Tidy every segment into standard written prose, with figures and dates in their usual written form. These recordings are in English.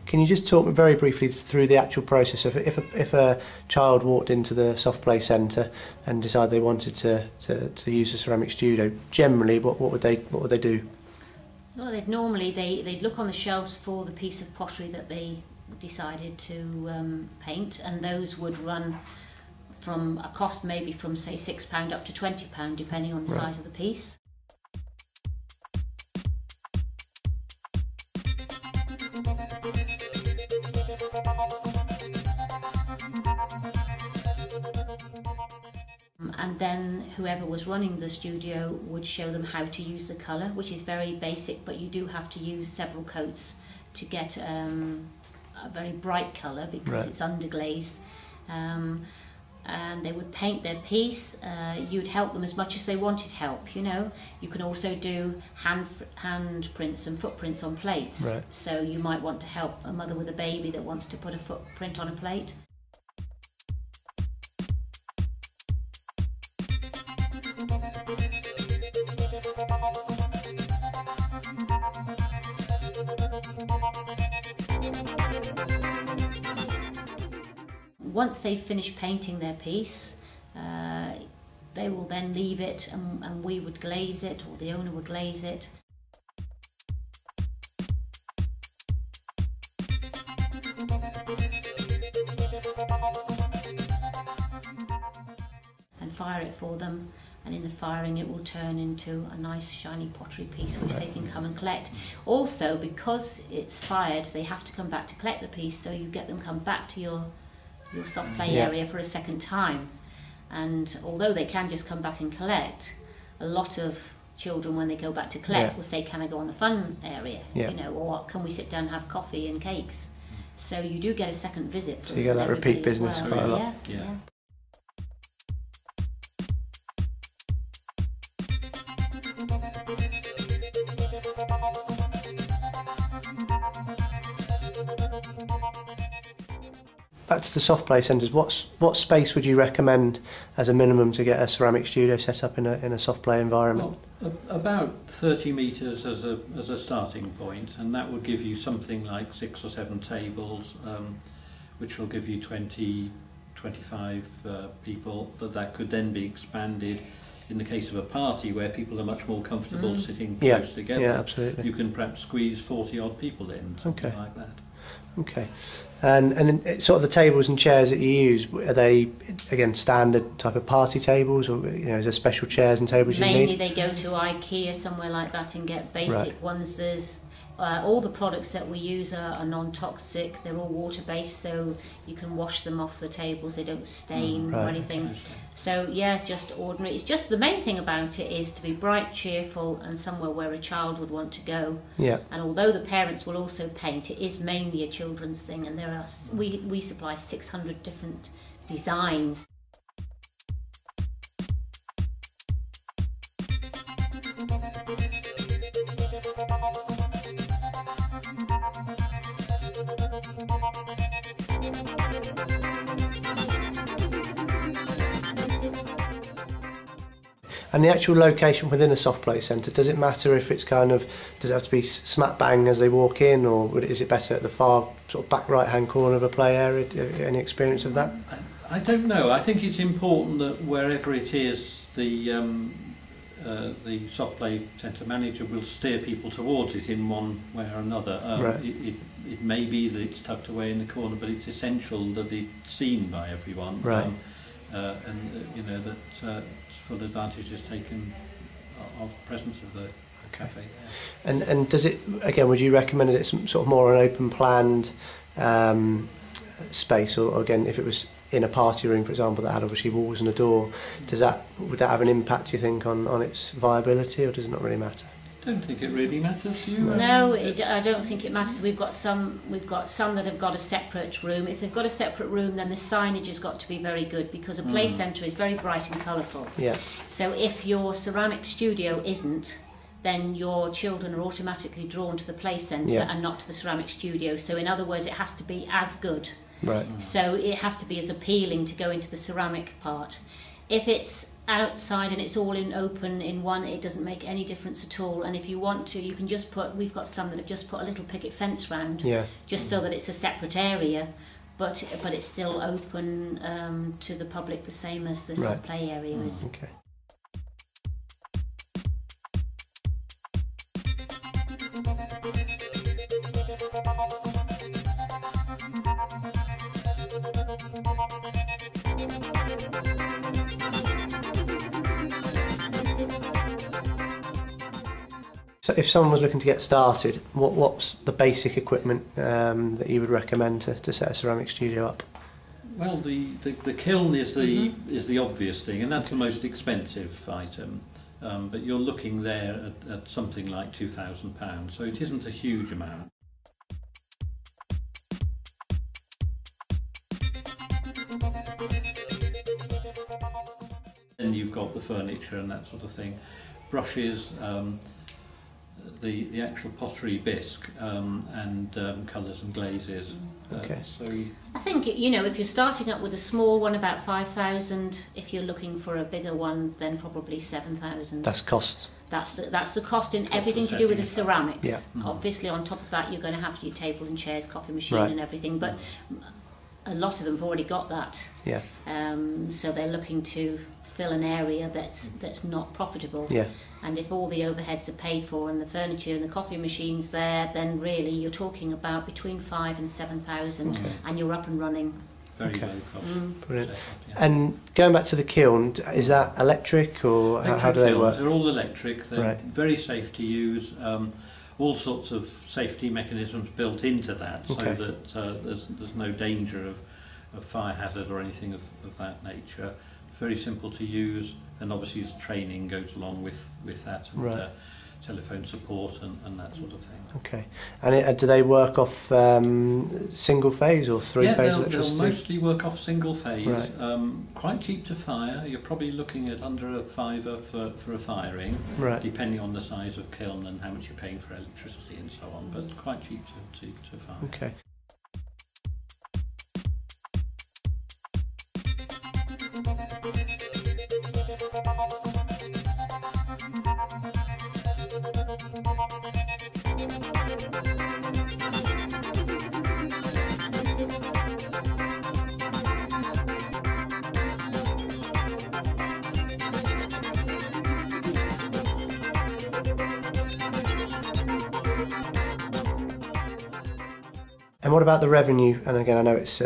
Can you just talk me very briefly through the actual process of if a child walked into the soft play centre and decided they wanted to use the ceramic studio? Generally, what would they do? Well, they'd look on the shelves for the piece of pottery that they decided to paint, and those would run from a cost maybe from say £6 up to £20, depending on the size of the piece. And then whoever was running the studio would show them how to use the colour, which is very basic, but you do have to use several coats to get a very bright colour because it's underglaze. And they would paint their piece. You'd help them as much as they wanted help, you know. You can also do hand prints and footprints on plates. So you might want to help a mother with a baby that wants to put a footprint on a plate. Once they've finished painting their piece, they will then leave it and we would glaze it, or the owner would glaze it. And fire it for them, and in the firing it will turn into a nice shiny pottery piece which they can come and collect. Also, because it's fired, they have to come back to collect the piece, so you get them come back to your soft play area for a second time. And although they can just come back and collect, a lot of children when they go back to collect will say, can I go on the fun area, you know, or can we sit down and have coffee and cakes? So you do get a second visit. So you get that repeat business quite a lot. Yeah. Back to the soft play centres, what space would you recommend as a minimum to get a ceramic studio set up in a soft play environment? Well, about 30 metres as a starting point, and that would give you something like 6 or 7 tables, which will give you 20, 25 people. That could then be expanded in the case of a party where people are much more comfortable sitting close together. Yeah, absolutely. You can perhaps squeeze 40 odd people in, something like that. Okay. And sort of the tables and chairs that you use, are they, again, standard type of party tables, or is there special chairs and tables you need? Mainly they go to IKEA, somewhere like that, and get basic ones. There's all the products that we use are non-toxic. They're all water-based, so you can wash them off the tables. They don't stain or anything. So yeah, just ordinary. It's just the main thing about it is to be bright, cheerful, and somewhere where a child would want to go. Yeah. And although the parents will also paint, it is mainly a children's thing, and there are we supply 600 different designs. And the actual location within a soft play centre, does it matter if it's does it have to be smack bang as they walk in, or is it better at the far sort of back right hand corner of a play area? Any experience of that? I don't know. I think it's important that wherever it is, the soft play centre manager will steer people towards it in one way or another. It may be that it's tucked away in the corner, but it's essential that it's seen by everyone. And that full advantage is taken of the presence of the cafe. And does it, again, would you recommend that it's sort of more an open planned space, or again, if it was in a party room, for example, that had obviously walls and a door, would that have an impact, do you think, on its viability, or does it not really matter? I don't think it really matters to you. No, I don't think it matters. We've got some that have got a separate room. If they've got a separate room, then the signage has got to be very good, because a play centre is very bright and colourful. Yeah. So if your ceramic studio isn't, then your children are automatically drawn to the play centre and not to the ceramic studio. So in other words, it has to be as good. Right. So it has to be as appealing to go into the ceramic part. If it's outside and it's all in open in one, it doesn't make any difference at all. And if you want to, you can just put, we've got some that have just put a little picket fence round, just so that it's a separate area, but it's still open to the public, the same as the soft play area is. Okay. So if someone was looking to get started, what's the basic equipment that you would recommend to set a ceramic studio up? Well, the kiln is the obvious thing, and that's the most expensive item. But you're looking there at something like £2,000, so it isn't a huge amount. Then you've got the furniture and that sort of thing, brushes, the actual pottery bisque, and colours and glazes. Okay. So I think, you know, if you're starting up with a small one, about 5,000. If you're looking for a bigger one, then probably 7,000. That's cost. That's the cost in everything to do with the ceramics. Yeah. Obviously, on top of that, you're going to have your table and chairs, coffee machine, and everything. But a lot of them have already got that. Yeah. So they're looking to fill an area that's not profitable. Yeah. And if all the overheads are paid for and the furniture and the coffee machines there, then really you're talking about between 5,000 and 7,000, and you're up and running. very low cost. Brilliant. Setup, yeah. And going back to the kiln, is that electric or how do they kilns, work? They're all electric. They're Right. very safe to use. All sorts of safety mechanisms built into that, so that there's no danger of fire hazard or anything of that nature. Very simple to use, and obviously training goes along with that, and telephone support and that sort of thing. Okay. And do they work off single phase or three phase electricity? They'll mostly work off single phase. Right. Quite cheap to fire. You're probably looking at under a £5 for a firing, depending on the size of kiln and how much you're paying for electricity and so on. But quite cheap to fire. Okay. And what about the revenue? And again, I know it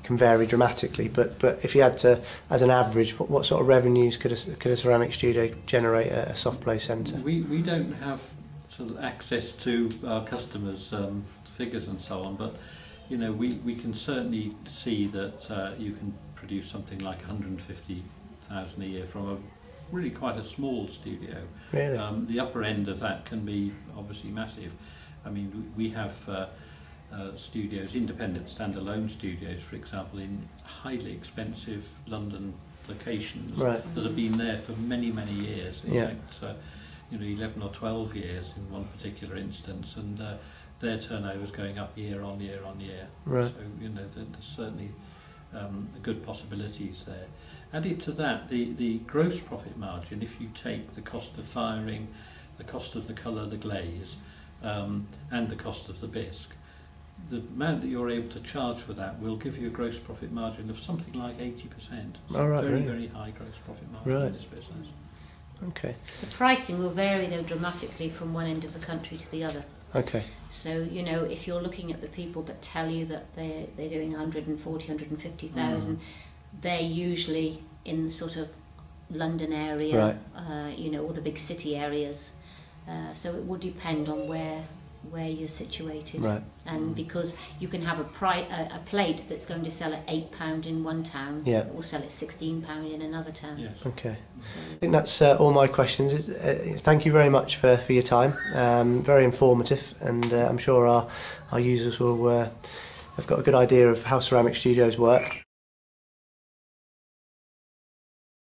can vary dramatically, but if you had to, as an average, what sort of revenues could a ceramic studio generate at a soft play centre? We don't have sort of access to our customers' figures and so on, but you know we can certainly see that you can produce something like 150,000 a year from a really quite a small studio. Really? The upper end of that can be obviously massive. I mean, we have studios, independent standalone studios, for example, in highly expensive London locations that have been there for many years. In fact, you know, 11 or 12 years in one particular instance, and their turnover's going up year on year on year. Right. So you know, there's certainly good possibilities there. Added to that, the gross profit margin, if you take the cost of firing, the cost of the colour, the glaze, and the cost of the bisque, the amount that you're able to charge for that will give you a gross profit margin of something like 80%. So very high gross profit margin in this business. Okay. The pricing will vary though dramatically from one end of the country to the other. Okay. So, you know, if you're looking at the people that tell you that they're doing 140, 150,000, they're usually in the sort of London area, you know, or the big city areas. So it would depend on where you're situated, and because you can have a plate that's going to sell at £8 in one town, that will sell at £16 in another town. Yes. Okay. So, I think that's all my questions. Thank you very much for your time. Very informative, and I'm sure our users will have got a good idea of how ceramic studios work.